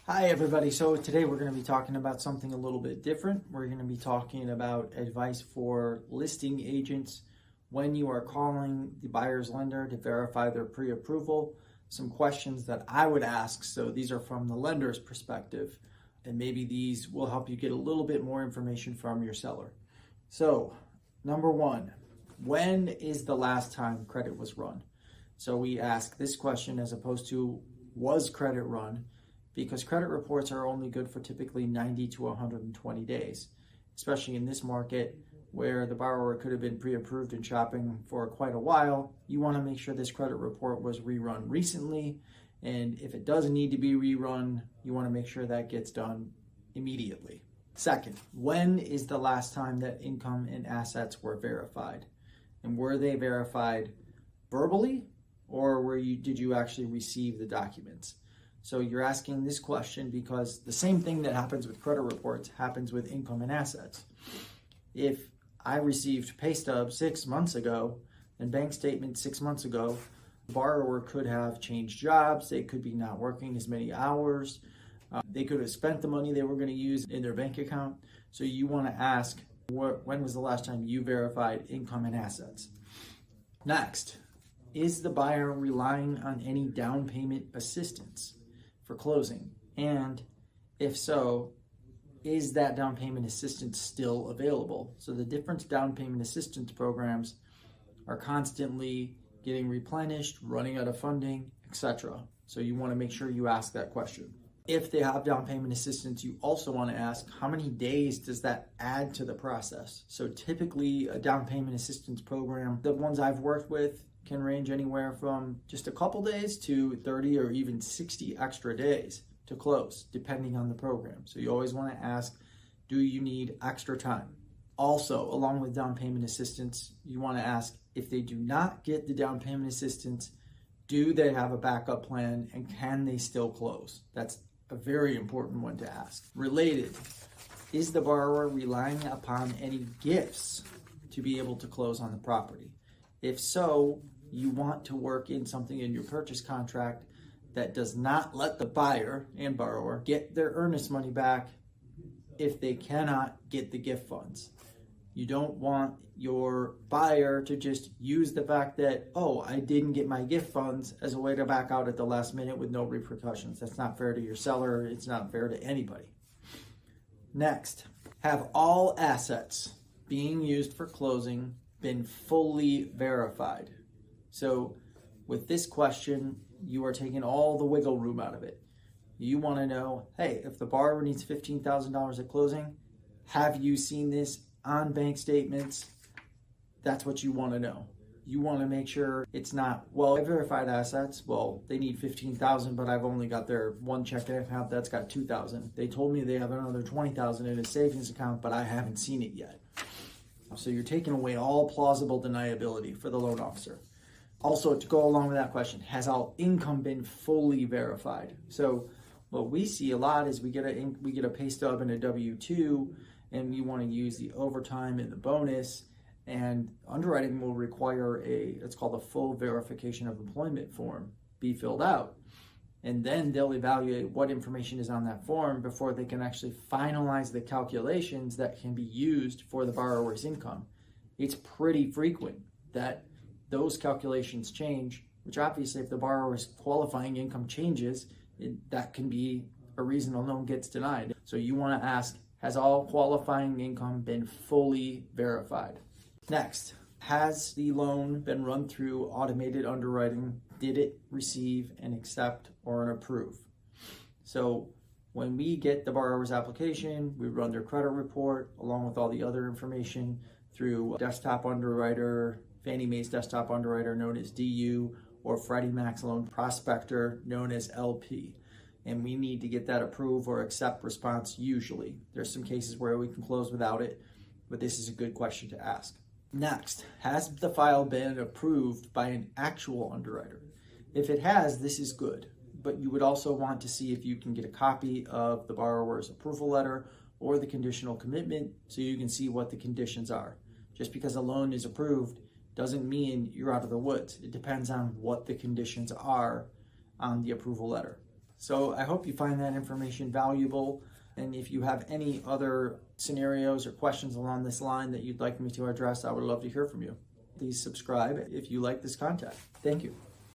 Hi everybody. So today we're going to be talking about something a little bit different. We're going to be talking about advice for listing agents when you are calling the buyer's lender to verify their pre-approval. Some questions that I would ask. So these are from the lender's perspective, and maybe these will help you get a little bit more information from your seller. So number one, when is the last time credit was run? So we ask this question as opposed to was credit run, because credit reports are only good for typically 90 to 120 days, especially in this market where the borrower could have been pre-approved and shopping for quite a while. You want to make sure this credit report was rerun recently, and if it does need to be rerun, you want to make sure that gets done immediately. Second, when is the last time that income and assets were verified? And were they verified verbally, or did you actually receive the documents? So you're asking this question because the same thing that happens with credit reports happens with income and assets. If I received pay stubs 6 months ago and bank statements 6 months ago, the borrower could have changed jobs, they could be not working as many hours, they could have spent the money they were going to use in their bank account. So you want to ask, when was the last time you verified income and assets? Next, is the buyer relying on any down payment assistance for closing? And if so, is that down payment assistance still available? So the different down payment assistance programs are constantly getting replenished, running out of funding, etc. So you want to make sure you ask that question. If they have down payment assistance, you also want to ask, how many days does that add to the process? So typically a down payment assistance program, the ones I've worked with, can range anywhere from just a couple days to 30 or even 60 extra days to close, depending on the program. So you always want to ask, do you need extra time? Also, along with down payment assistance, you want to ask, if they do not get the down payment assistance, do they have a backup plan and can they still close? That's a very important one to ask. Related, is the borrower relying upon any gifts to be able to close on the property? If so, you want to work in something in your purchase contract that does not let the buyer and borrower get their earnest money back if they cannot get the gift funds. You don't want your buyer to just use the fact that, oh, I didn't get my gift funds as a way to back out at the last minute with no repercussions. That's not fair to your seller. It's not fair to anybody. Next, have all assets being used for closing been fully verified? So with this question, you are taking all the wiggle room out of it. You want to know, hey, if the borrower needs $15,000 at closing, have you seen this on bank statements? That's what you want to know. You want to make sure it's not, well, I verified assets. Well, they need $15,000, but I've only got their one checking account that's got $2,000. They told me they have another $20,000 in a savings account, but I haven't seen it yet. So you're taking away all plausible deniability for the loan officer. Also, to go along with that question, has all income been fully verified? So what we see a lot is we get a pay stub and a W-2, and we want to use the overtime and the bonus, and underwriting will require it's called a full verification of employment form be filled out. And then they'll evaluate what information is on that form before they can actually finalize the calculations that can be used for the borrower's income. It's pretty frequent that those calculations change, which obviously if the borrower's qualifying income changes, that can be a reason a loan gets denied. So you want to ask, has all qualifying income been fully verified? Next, has the loan been run through automated underwriting? Did it receive an accept or an approve? So when we get the borrower's application, we run their credit report along with all the other information through desktop underwriter, Fannie Mae's desktop underwriter known as DU, or Freddie Mac's loan prospector known as LP. And we need to get that approve or accept response usually. There's some cases where we can close without it, but this is a good question to ask. Next, has the file been approved by an actual underwriter? If it has, this is good, but you would also want to see if you can get a copy of the borrower's approval letter or the conditional commitment so you can see what the conditions are. Just because a loan is approved doesn't mean you're out of the woods. It depends on what the conditions are on the approval letter. So I hope you find that information valuable. And if you have any other scenarios or questions along this line that you'd like me to address, I would love to hear from you. Please subscribe if you like this content. Thank you.